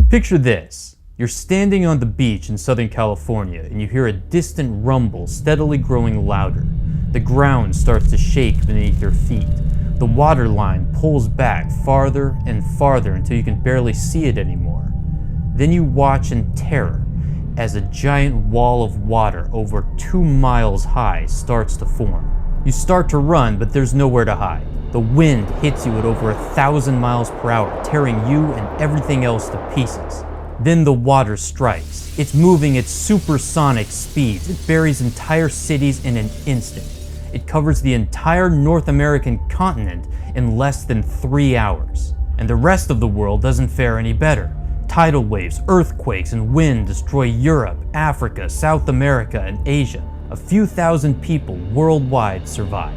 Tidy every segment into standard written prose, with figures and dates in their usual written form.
Picture this. You're standing on the beach in Southern California and you hear a distant rumble steadily growing louder. The ground starts to shake beneath your feet. The water line pulls back farther and farther until you can barely see it anymore. Then you watch in terror as a giant wall of water over 2 miles high starts to form. You start to run, but there's nowhere to hide. The wind hits you at over 1,000 miles per hour, tearing you and everything else to pieces. Then the water strikes. It's moving at supersonic speeds. It buries entire cities in an instant. It covers the entire North American continent in less than 3 hours. And the rest of the world doesn't fare any better. Tidal waves, earthquakes, and wind destroy Europe, Africa, South America, and Asia. A few thousand people worldwide survive.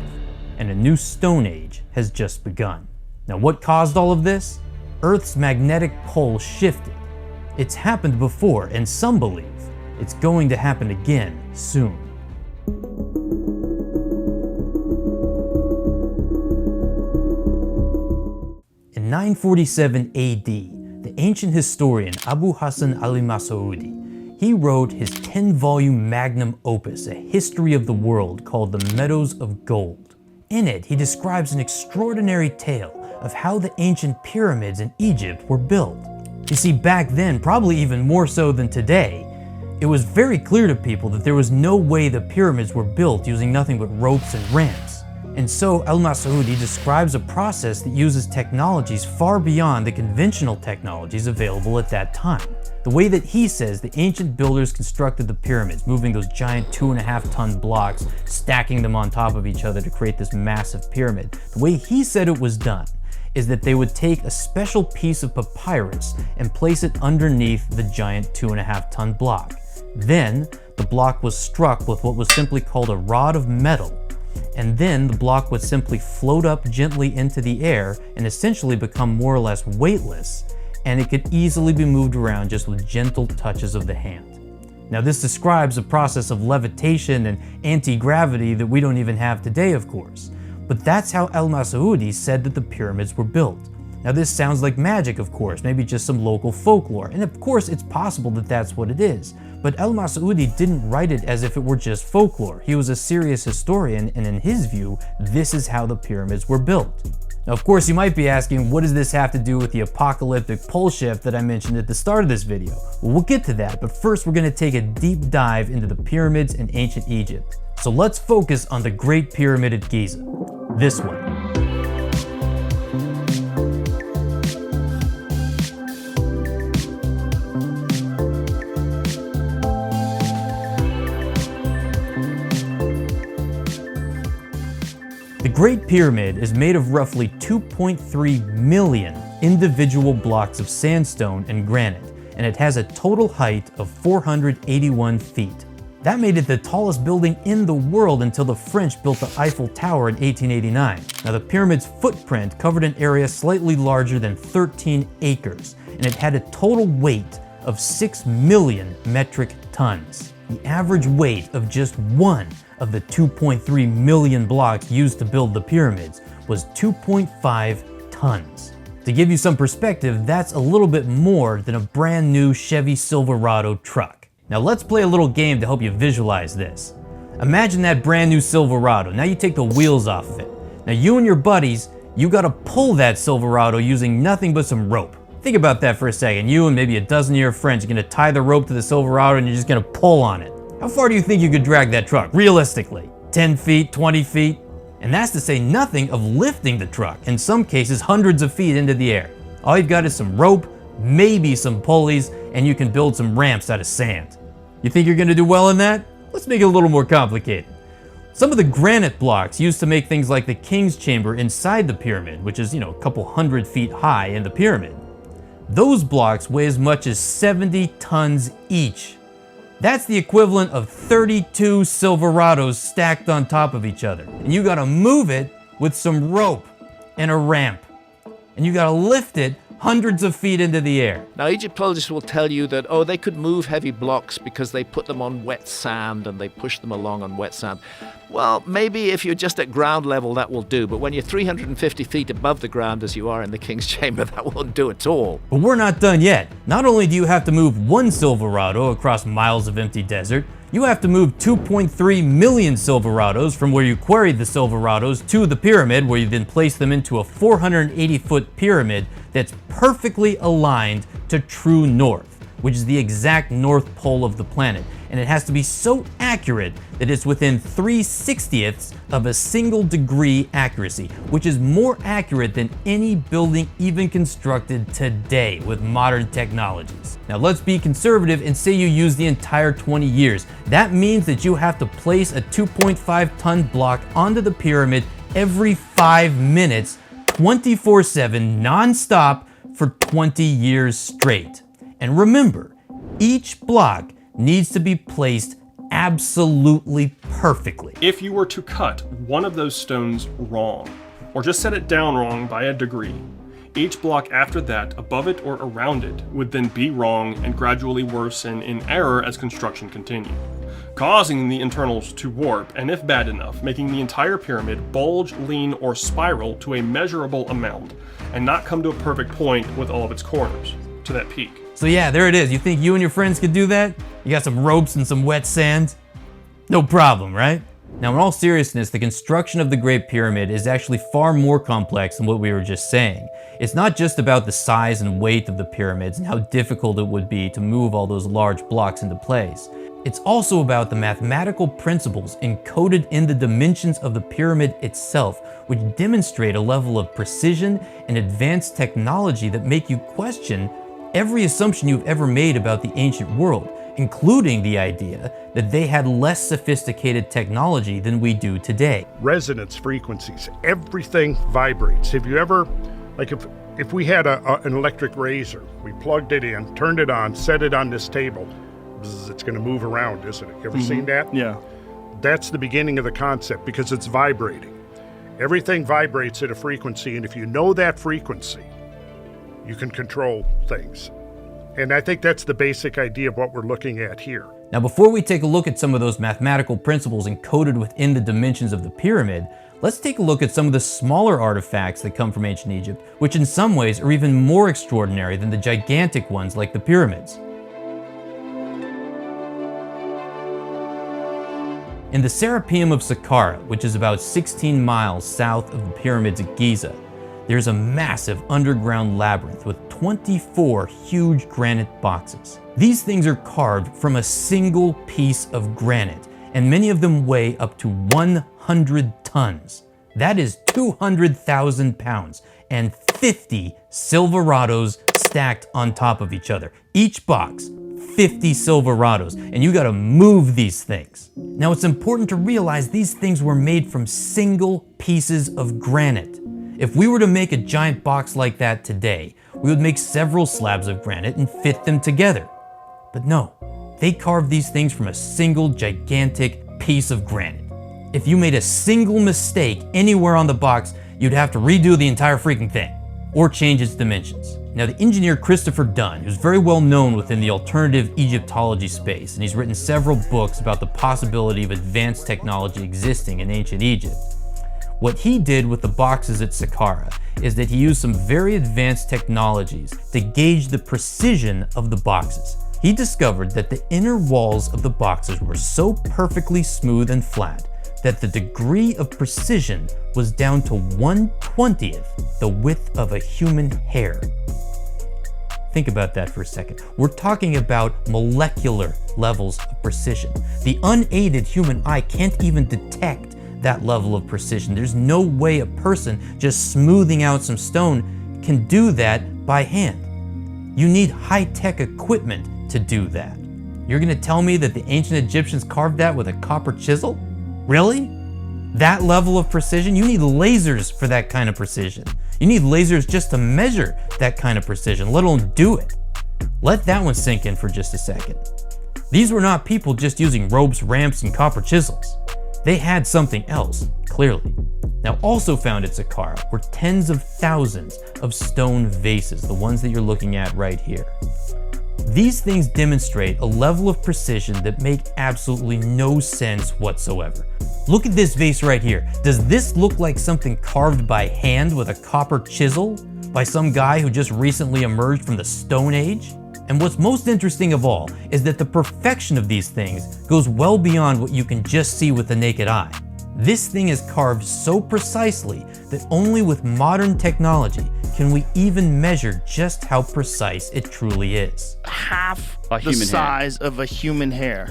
And a new Stone Age has just begun. Now, what caused all of this? Earth's magnetic pole shifted. It's happened before, and some believe it's going to happen again soon. In 947 AD, the ancient historian Abu Hassan al-Masaudi, he wrote his 10-volume magnum opus, A History of the World, called The Meadows of Gold. In it, he describes an extraordinary tale of how the ancient pyramids in Egypt were built. You see, back then, probably even more so than today, it was very clear to people that there was no way the pyramids were built using nothing but ropes and ramps. And so al-Masaudi describes a process that uses technologies far beyond the conventional technologies available at that time. The way that he says the ancient builders constructed the pyramids, moving those giant 2.5-ton blocks, stacking them on top of each other to create this massive pyramid, the way he said it was done is that they would take a special piece of papyrus and place it underneath the giant 2.5-ton block. Then, the block was struck with what was simply called a rod of metal, and then the block would simply float up gently into the air and essentially become more or less weightless, and it could easily be moved around just with gentle touches of the hand. Now, this describes a process of levitation and anti-gravity that we don't even have today, of course. But that's how al-Masaudi said that the pyramids were built. Now, this sounds like magic, of course, maybe just some local folklore, and of course it's possible that that's what it is. But al-Masaudi didn't write it as if it were just folklore. He was a serious historian, and in his view, this is how the pyramids were built. Now, of course, you might be asking, what does this have to do with the apocalyptic pole shift that I mentioned at the start of this video? Well, we'll get to that, but first we're going to take a deep dive into the pyramids in ancient Egypt. So let's focus on the Great Pyramid at Giza. This one. The Great Pyramid is made of roughly 2.3 million individual blocks of sandstone and granite, and it has a total height of 481 feet. That made it the tallest building in the world until the French built the Eiffel Tower in 1889. Now, the pyramid's footprint covered an area slightly larger than 13 acres, and it had a total weight of 6 million metric tons. The average weight of just one of the 2.3 million blocks used to build the pyramids was 2.5 tons. To give you some perspective, that's a little bit more than a brand new Chevy Silverado truck. Now let's play a little game to help you visualize this. Imagine that brand new Silverado. Now you take the wheels off of it. Now you and your buddies, you gotta pull that Silverado using nothing but some rope. Think about that for a second. You and maybe a dozen of your friends are gonna tie the rope to the Silverado and you're just gonna pull on it. How far do you think you could drag that truck, realistically? 10 feet, 20 feet? And that's to say nothing of lifting the truck, in some cases hundreds of feet into the air. All you've got is some rope, maybe some pulleys, and you can build some ramps out of sand. You think you're gonna do well in that? Let's make it a little more complicated. Some of the granite blocks used to make things like the king's chamber inside the pyramid, which is, a couple 100 feet high in the pyramid. Those blocks weigh as much as 70 tons each. That's the equivalent of 32 Silverados stacked on top of each other. And you gotta move it with some rope and a ramp. And you gotta lift it hundreds of feet into the air. Now, Egyptologists will tell you that, they could move heavy blocks because they put them on wet sand and they push them along on wet sand. Well, maybe if you're just at ground level, that will do. But when you're 350 feet above the ground, as you are in the King's Chamber, that won't do at all. But we're not done yet. Not only do you have to move one Silverado across miles of empty desert, you have to move 2.3 million Silverados from where you quarried the Silverados to the pyramid, where you then place them into a 480-foot pyramid that's perfectly aligned to true north, which is the exact north pole of the planet. And it has to be so accurate that it's within 3/60ths of a single degree accuracy, which is more accurate than any building even constructed today with modern technologies. Now let's be conservative and say you use the entire 20 years. That means that you have to place a 2.5-ton block onto the pyramid every 5 minutes, 24/7, non-stop, for 20 years straight. And remember, each block needs to be placed absolutely perfectly. If you were to cut one of those stones wrong, or just set it down wrong by a degree, each block after that, above it or around it, would then be wrong and gradually worsen in error as construction continued, causing the internals to warp, and if bad enough, making the entire pyramid bulge, lean, or spiral to a measurable amount, and not come to a perfect point with all of its corners, to that peak. So yeah, there it is. You think you and your friends could do that? You got some ropes and some wet sand? No problem, right? Now, in all seriousness, the construction of the Great Pyramid is actually far more complex than what we were just saying. It's not just about the size and weight of the pyramids and how difficult it would be to move all those large blocks into place. It's also about the mathematical principles encoded in the dimensions of the pyramid itself, which demonstrate a level of precision and advanced technology that make you question every assumption you've ever made about the ancient world, including the idea that they had less sophisticated technology than we do today. Resonance frequencies, everything vibrates. Have you ever, like if we had an electric razor, we plugged it in, turned it on, set it on this table, bzz, it's gonna move around, isn't it? You ever seen that? Yeah. That's the beginning of the concept because it's vibrating. Everything vibrates at a frequency, and if you know that frequency, you can control things. And I think that's the basic idea of what we're looking at here. Now, before we take a look at some of those mathematical principles encoded within the dimensions of the pyramid, let's take a look at some of the smaller artifacts that come from ancient Egypt, which in some ways are even more extraordinary than the gigantic ones like the pyramids. In the Serapeum of Saqqara, which is about 16 miles south of the pyramids at Giza, there's a massive underground labyrinth with 24 huge granite boxes. These things are carved from a single piece of granite, and many of them weigh up to 100 tons. That is 200,000 pounds and 50 Silverados stacked on top of each other. Each box, 50 Silverados, and you gotta move these things. Now, it's important to realize these things were made from single pieces of granite. If we were to make a giant box like that today, we would make several slabs of granite and fit them together. But no, they carved these things from a single gigantic piece of granite. If you made a single mistake anywhere on the box, you'd have to redo the entire freaking thing, or change its dimensions. Now, the engineer Christopher Dunn, who's very well known within the alternative Egyptology space, and he's written several books about the possibility of advanced technology existing in ancient Egypt. What he did with the boxes at Saqqara is that he used some very advanced technologies to gauge the precision of the boxes. He discovered that the inner walls of the boxes were so perfectly smooth and flat that the degree of precision was down to 1/20th the width of a human hair. Think about that for a second. We're talking about molecular levels of precision. The unaided human eye can't even detect that level of precision. There's no way a person just smoothing out some stone can do that by hand. You need high-tech equipment to do that. You're gonna tell me that the ancient Egyptians carved that with a copper chisel? Really? That level of precision? You need lasers for that kind of precision. You need lasers just to measure that kind of precision, let alone do it. Let that one sink in for just a second. These were not people just using ropes, ramps, and copper chisels. They had something else, clearly. Now, also found at Saqqara were tens of thousands of stone vases, the ones that you're looking at right here. These things demonstrate a level of precision that make absolutely no sense whatsoever. Look at this vase right here. Does this look like something carved by hand with a copper chisel by some guy who just recently emerged from the Stone Age? And what's most interesting of all is that the perfection of these things goes well beyond what you can just see with the naked eye. This thing is carved so precisely that only with modern technology can we even measure just how precise it truly is. Half A the human size of a human hair.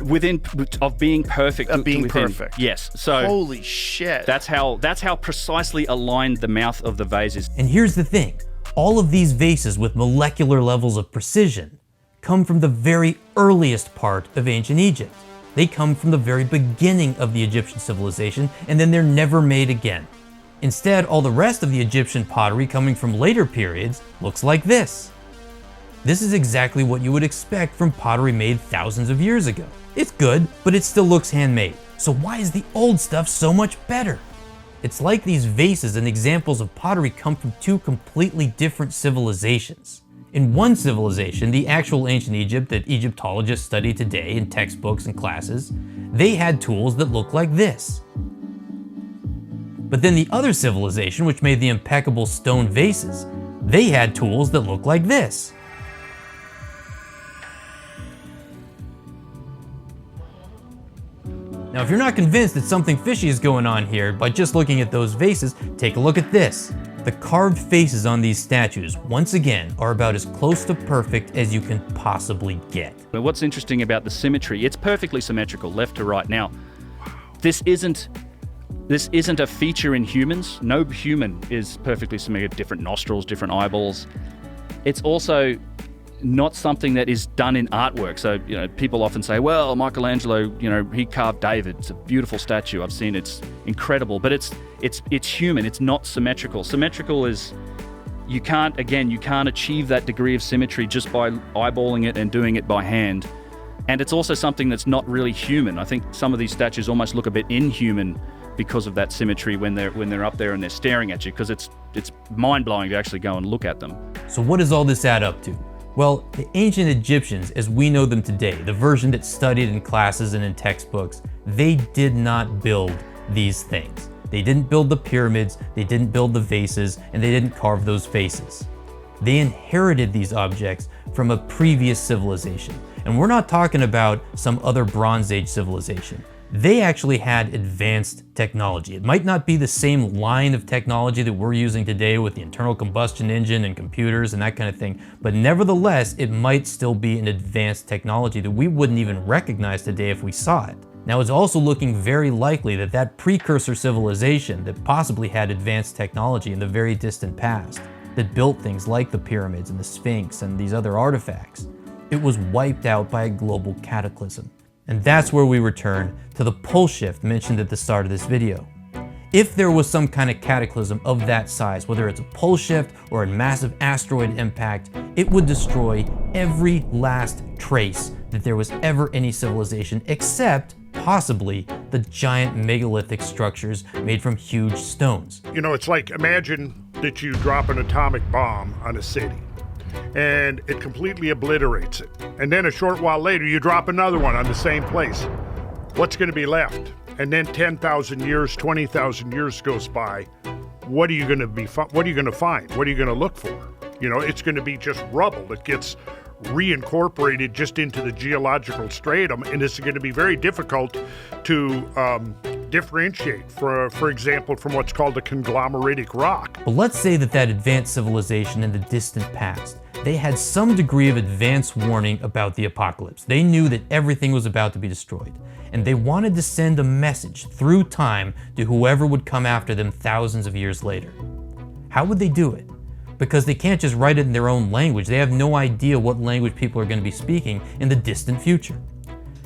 Of being perfect. Of being within. perfect. Yes. So Holy shit. that's how precisely aligned the mouth of the vase is. And here's the thing, all of these vases with molecular levels of precision come from the very earliest part of ancient Egypt. They come from the very beginning of the Egyptian civilization, and then they're never made again. Instead, all the rest of the Egyptian pottery coming from later periods looks like this. This is exactly what you would expect from pottery made thousands of years ago. It's good, but it still looks handmade. So why is the old stuff so much better? It's like these vases and examples of pottery come from two completely different civilizations. In one civilization, the actual ancient Egypt that Egyptologists study today in textbooks and classes, they had tools that look like this. But then the other civilization, which made the impeccable stone vases, they had tools that look like this. Now, if you're not convinced that something fishy is going on here by just looking at those vases, take a look at this. The carved faces on these statues, once again, are about as close to perfect as you can possibly get. But what's interesting about the symmetry, it's perfectly symmetrical, left to right. Now, this isn't a feature in humans. No human is perfectly symmetrical, different nostrils, different eyeballs. It's also not something that is done in artwork. So, people often say, well, Michelangelo, he carved David. It's a beautiful statue. I've seen it's incredible, but it's human. It's not symmetrical. Symmetrical is, you can't achieve that degree of symmetry just by eyeballing it and doing it by hand. And it's also something that's not really human. I think some of these statues almost look a bit inhuman because of that symmetry when they're up there and they're staring at you, because it's mind-blowing to actually go and look at them. So what does all this add up to? Well, the ancient Egyptians, as we know them today, the version that's studied in classes and in textbooks, they did not build these things. They didn't build the pyramids, they didn't build the vases, and they didn't carve those faces. They inherited these objects from a previous civilization. And we're not talking about some other Bronze Age civilization. They actually had advanced technology. It might not be the same line of technology that we're using today with the internal combustion engine and computers and that kind of thing, but nevertheless, it might still be an advanced technology that we wouldn't even recognize today if we saw it. Now, it's also looking very likely that that precursor civilization that possibly had advanced technology in the very distant past, that built things like the pyramids and the Sphinx and these other artifacts, it was wiped out by a global cataclysm. And that's where we return to the pole shift mentioned at the start of this video. If there was some kind of cataclysm of that size, whether it's a pole shift or a massive asteroid impact, it would destroy every last trace that there was ever any civilization, except possibly the giant megalithic structures made from huge stones. It's like, imagine that you drop an atomic bomb on a city and it completely obliterates it. And then a short while later, you drop another one on the same place. What's going to be left? And then 10,000 years, 20,000 years goes by. What are you going to find? What are you going to look for? It's going to be just rubble that gets reincorporated just into the geological stratum, and it's going to be very difficult to differentiate, for example, from what's called a conglomeratic rock. But let's say that advanced civilization in the distant past, they had some degree of advance warning about the apocalypse. They knew that everything was about to be destroyed, and they wanted to send a message through time to whoever would come after them thousands of years later. How would they do it? Because they can't just write it in their own language. They have no idea what language people are going to be speaking in the distant future.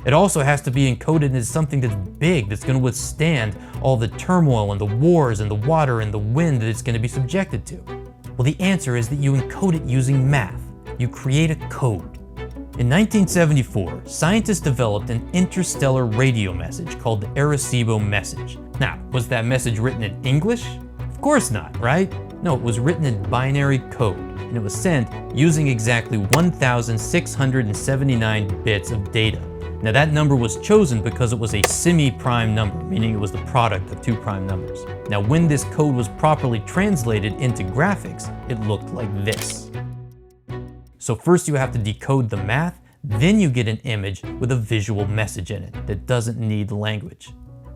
It also has to be encoded into something that's big, that's going to withstand all the turmoil and the wars and the water and the wind that it's going to be subjected to. Well, the answer is that you encode it using math. You create a code. In 1974, scientists developed an interstellar radio message called the Arecibo message. Now, was that message written in English? Of course not, right? No, it was written in binary code, and it was sent using exactly 1,679 bits of data. Now that number was chosen because it was a semi-prime number, meaning it was the product of two prime numbers. Now when this code was properly translated into graphics, it looked like this. So first you have to decode the math, then you get an image with a visual message in it that doesn't need language.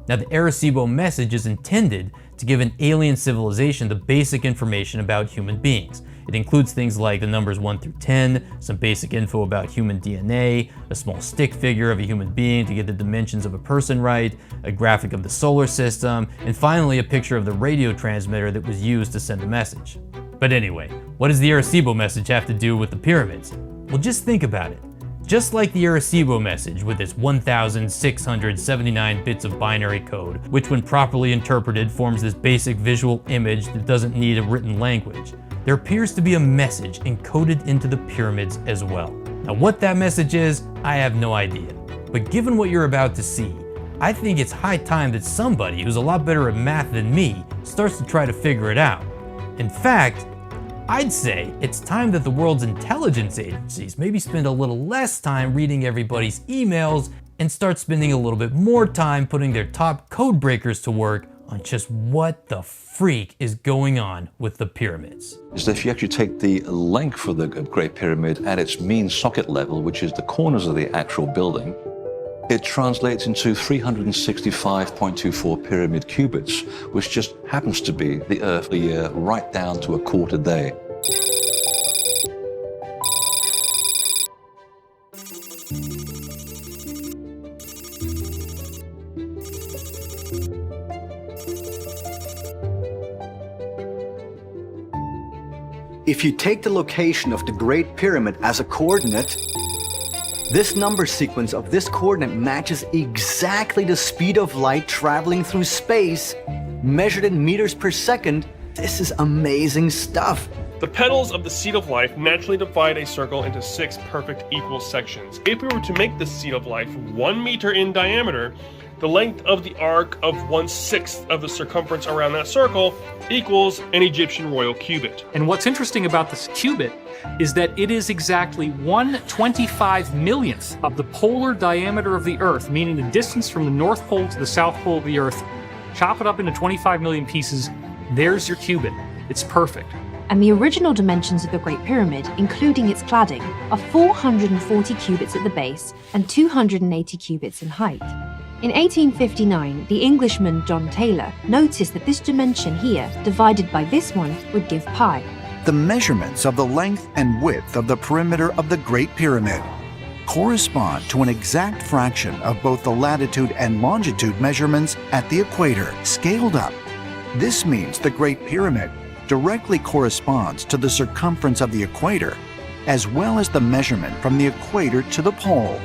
Now the Arecibo message is intended to give an alien civilization the basic information about human beings. It includes things like the numbers 1 through 10, some basic info about human DNA, a small stick figure of a human being to get the dimensions of a person right, a graphic of the solar system, and finally a picture of the radio transmitter that was used to send the message. But anyway, what does the Arecibo message have to do with the pyramids? Well, just think about it. Just like the Arecibo message with its 1,679 bits of binary code, which when properly interpreted forms this basic visual image that doesn't need a written language, there appears to be a message encoded into the pyramids as well. Now what that message is, I have no idea. But given what you're about to see, I think it's high time that somebody who's a lot better at math than me starts to try to figure it out. In fact, I'd say it's time that the world's intelligence agencies maybe spend a little less time reading everybody's emails and start spending a little bit more time putting their top code breakers to work on just what the freak is going on with the pyramids. Is that if you actually take the length of the Great Pyramid at its mean socket level, which is the corners of the actual building, it translates into 365.24 pyramid cubits, which just happens to be the Earth a year right down to a quarter day. If you take the location of the Great Pyramid as a coordinate, this number sequence of this coordinate matches exactly the speed of light traveling through space, measured in meters per second. This is amazing stuff. The petals of the seed of life naturally divide a circle into 6 perfect equal sections. If we were to make the seed of life 1 meter in diameter, the length of the arc of 1/6 of the circumference around that circle equals an Egyptian royal cubit. And what's interesting about this cubit is that it is exactly 1/25 millionth of the polar diameter of the Earth, meaning the distance from the North Pole to the South Pole of the Earth. Chop it up into 25 million pieces, there's your cubit. It's perfect. And the original dimensions of the Great Pyramid, including its cladding, are 440 cubits at the base and 280 cubits in height. In 1859, the Englishman John Taylor noticed that this dimension here, divided by this one, would give pi. The measurements of the length and width of the perimeter of the Great Pyramid correspond to an exact fraction of both the latitude and longitude measurements at the equator, scaled up. This means the Great Pyramid directly corresponds to the circumference of the equator, as well as the measurement from the equator to the pole,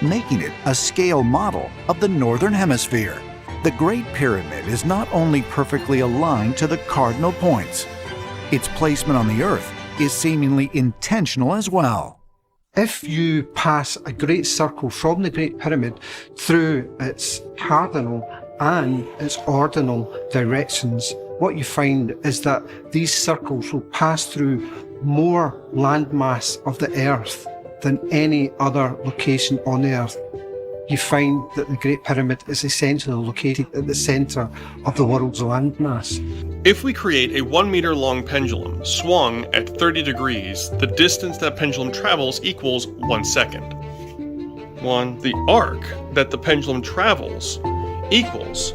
making it a scale model of the Northern Hemisphere. The Great Pyramid is not only perfectly aligned to the cardinal points, its placement on the Earth is seemingly intentional as well. If you pass a great circle from the Great Pyramid through its cardinal and its ordinal directions, what you find is that these circles will pass through more landmass of the Earth than any other location on the Earth. You find that the Great Pyramid is essentially located at the centre of the world's landmass. If we create a 1 meter long pendulum swung at 30 degrees, the distance that pendulum travels equals 1 second. The arc that the pendulum travels equals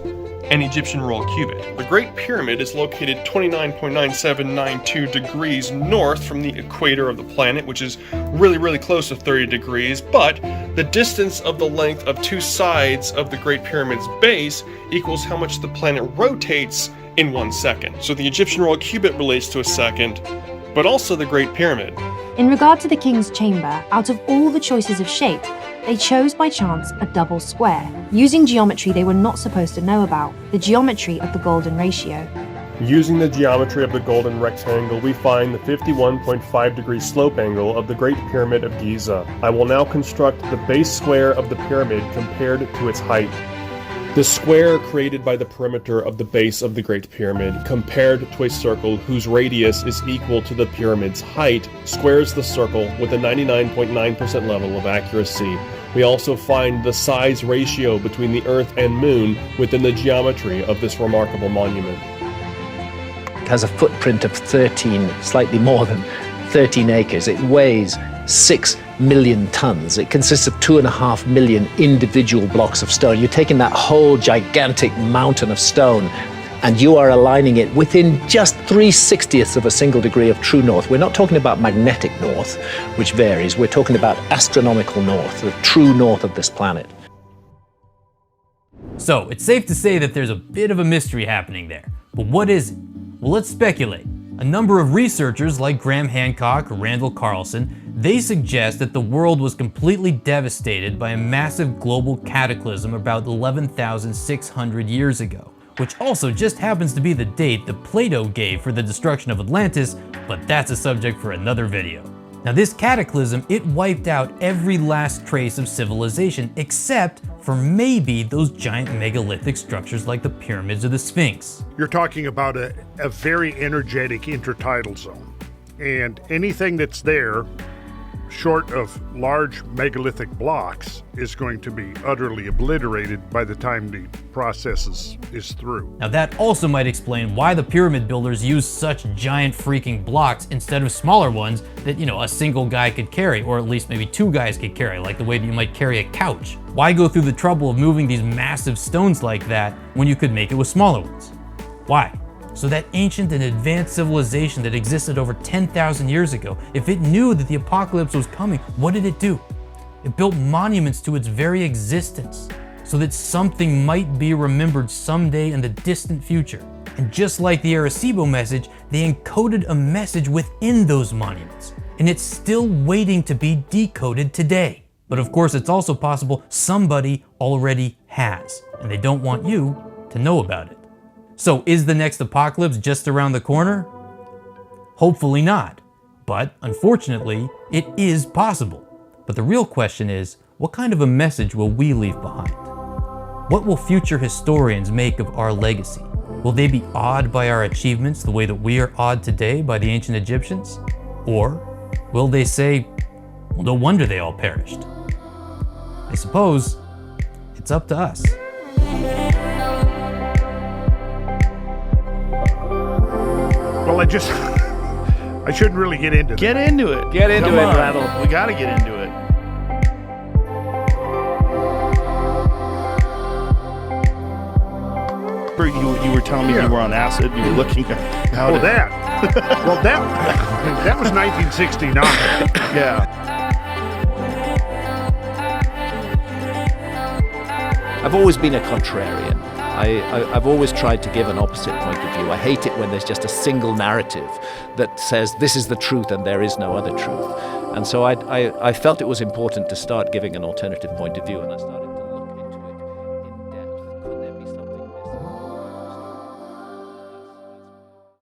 an Egyptian royal cubit. The Great Pyramid is located 29.9792 degrees north from the equator of the planet, which is really close to 30 degrees, but the distance of the length of 2 sides of the Great Pyramid's base equals how much the planet rotates in 1 second. So the Egyptian royal cubit relates to a second, but also the Great Pyramid. In regard to the king's chamber, out of all the choices of shape, they chose by chance a double square, using geometry they were not supposed to know about, the geometry of the golden ratio. Using the geometry of the golden rectangle, we find the 51.5 degree slope angle of the Great Pyramid of Giza. I will now construct the base square of the pyramid compared to its height. The square created by the perimeter of the base of the Great Pyramid compared to a circle whose radius is equal to the pyramid's height squares the circle with a 99.9% level of accuracy. We also find the size ratio between the Earth and Moon within the geometry of this remarkable monument. Has a footprint of 13, slightly more than 13 acres. It weighs 6 million tons. It consists of 2.5 million individual blocks of stone. You're taking that whole gigantic mountain of stone and you are aligning it within just 3/60ths of a single degree of true north. We're not talking about magnetic north, which varies. We're talking about astronomical north, the true north of this planet. So it's safe to say that there's a bit of a mystery happening there. But what is it? Well, let's speculate. A number of researchers like Graham Hancock or Randall Carlson, they suggest that the world was completely devastated by a massive global cataclysm about 11,600 years ago, which also just happens to be the date that Plato gave for the destruction of Atlantis, but that's a subject for another video. Now this cataclysm, it wiped out every last trace of civilization except for maybe those giant megalithic structures like the pyramids or the Sphinx. You're talking about a very energetic intertidal zone. And anything that's there, short of large megalithic blocks, is going to be utterly obliterated by the time the process is through. Now that also might explain why the pyramid builders used such giant freaking blocks instead of smaller ones that, a single guy could carry, or at least maybe two guys could carry, like the way that you might carry a couch. Why go through the trouble of moving these massive stones like that when you could make it with smaller ones? Why? So that ancient and advanced civilization that existed over 10,000 years ago, if it knew that the apocalypse was coming, what did it do? It built monuments to its very existence, so that something might be remembered someday in the distant future. And just like the Arecibo message, they encoded a message within those monuments, and it's still waiting to be decoded today. But of course, it's also possible somebody already has, and they don't want you to know about it. So is the next apocalypse just around the corner? Hopefully not, but unfortunately, it is possible. But the real question is, what kind of a message will we leave behind? What will future historians make of our legacy? Will they be awed by our achievements the way that we are awed today by the ancient Egyptians? Or will they say, well, no wonder they all perished? I suppose it's up to us. Well, I shouldn't really get into that. Get into it. Get into Come it, on. Randall. We gotta get into it. You were telling me you were on acid. You were looking at how that was 1969. Yeah. I've always been a contrarian. I've always tried to give an opposite point of view. I hate it when there's just a single narrative that says this is the truth and there is no other truth. And so I felt it was important to start giving an alternative point of view, and I started.